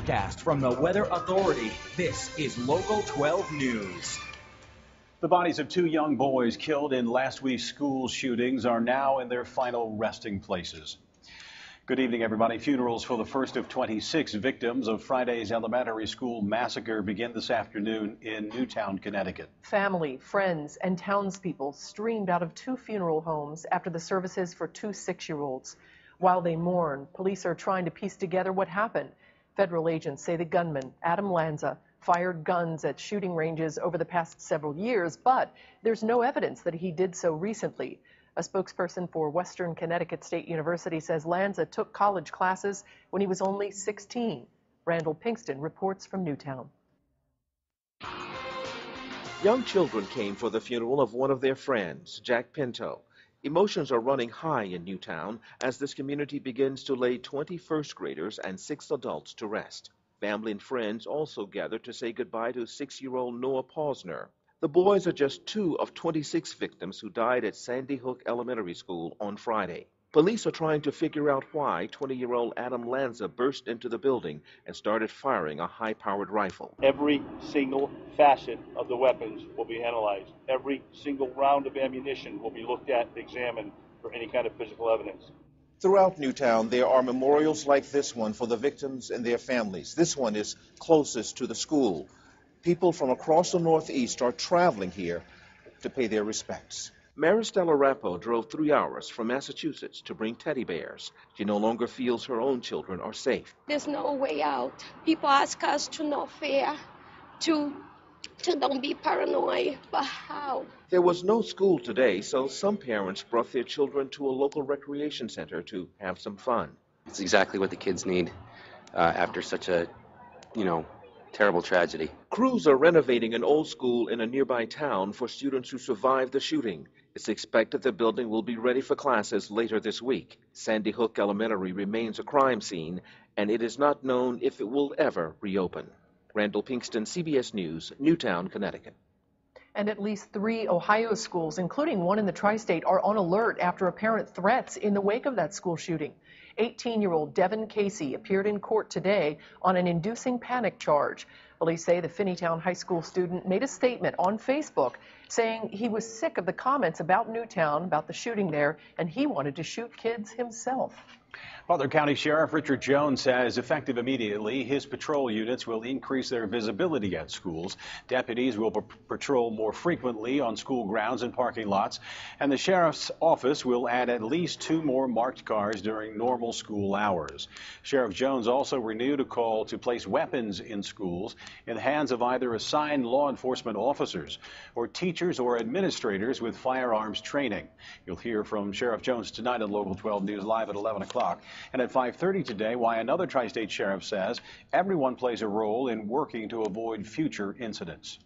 newscast from the Weather Authority. This is Local 12 News. The bodies of two young boys killed in last week's school shootings are now in their final resting places. Good evening, everybody. Funerals for the first of 26 victims of Friday's elementary school massacre begin this afternoon in Newtown, Connecticut. Family, friends, and townspeople streamed out of two funeral homes after the services for two 6-year-olds. While they mourn, police are trying to piece together what happened. Federal agents say the gunman, Adam Lanza, fired guns at shooting ranges over the past several years, but there's no evidence that he did so recently. A spokesperson for Western Connecticut State University says Lanza took college classes when he was only 16. Randall Pinkston reports from Newtown. Young children came for the funeral of one of their friends, Jack Pinto. Emotions are running high in Newtown as this community begins to lay 20 first graders and 6 adults to rest. Family and friends also gathered to say goodbye to 6-year-old Noah Posner. The boys are just 2 of 26 victims who died at Sandy Hook Elementary School on Friday. Police are trying to figure out why 20-year-old Adam Lanza burst into the building and started firing a high-powered rifle. Every single facet of the weapons will be analyzed. Every single round of ammunition will be looked at, examined for any kind of physical evidence. Throughout Newtown, there are memorials like this one for the victims and their families. This one is closest to the school. People from across the Northeast are traveling here to pay their respects. Maristella Rappo drove 3 hours from Massachusetts to bring teddy bears. She no longer feels her own children are safe. There's no way out. People ask us to not fear, to don't be paranoid, but how? There was no school today, so some parents brought their children to a local recreation center to have some fun. It's exactly what the kids need after such a, terrible tragedy. Crews are renovating an old school in a nearby town for students who survived the shooting. It's expected the building will be ready for classes later this week. Sandy Hook Elementary remains a crime scene, and it is not known if it will ever reopen. Randall Pinkston, CBS News, Newtown, Connecticut. And at least 3 Ohio schools, including one in the tri-state, are on alert after apparent threats in the wake of that school shooting. 18-year-old Devin Casey appeared in court today on an inducing panic charge. Police say the Finneytown High School student made a statement on Facebook saying he was sick of the comments about Newtown, about the shooting there, and he wanted to shoot kids himself. Butler County Sheriff Richard Jones says effective immediately, his patrol units will increase their visibility at schools. Deputies will patrol more frequently on school grounds and parking lots, and the sheriff's office will add at least 2 more marked cars during normal school hours. Sheriff Jones also renewed a call to place weapons in schools in the hands of either assigned law enforcement officers or teachers or administrators with firearms training. You'll hear from Sheriff Jones tonight on Local 12 News Live at 11 o'clock. And at 5:30 today, why another tri-state sheriff says everyone plays a role in working to avoid future incidents.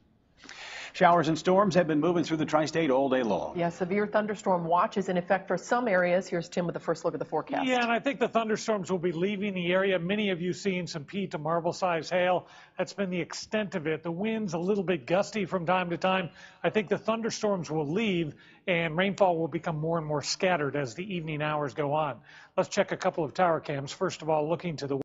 Showers and storms have been moving through the tri-state all day long. Yeah, severe thunderstorm watch is in effect for some areas. Here's Tim with the first look at the forecast. Yeah, and I think the thunderstorms will be leaving the area. Many of you seeing some pea to marble size hail. That's been the extent of it. The winds a little bit gusty from time to time. I think the thunderstorms will leave and rainfall will become more and more scattered as the evening hours go on. Let's check a couple of tower cams. First of all, looking to the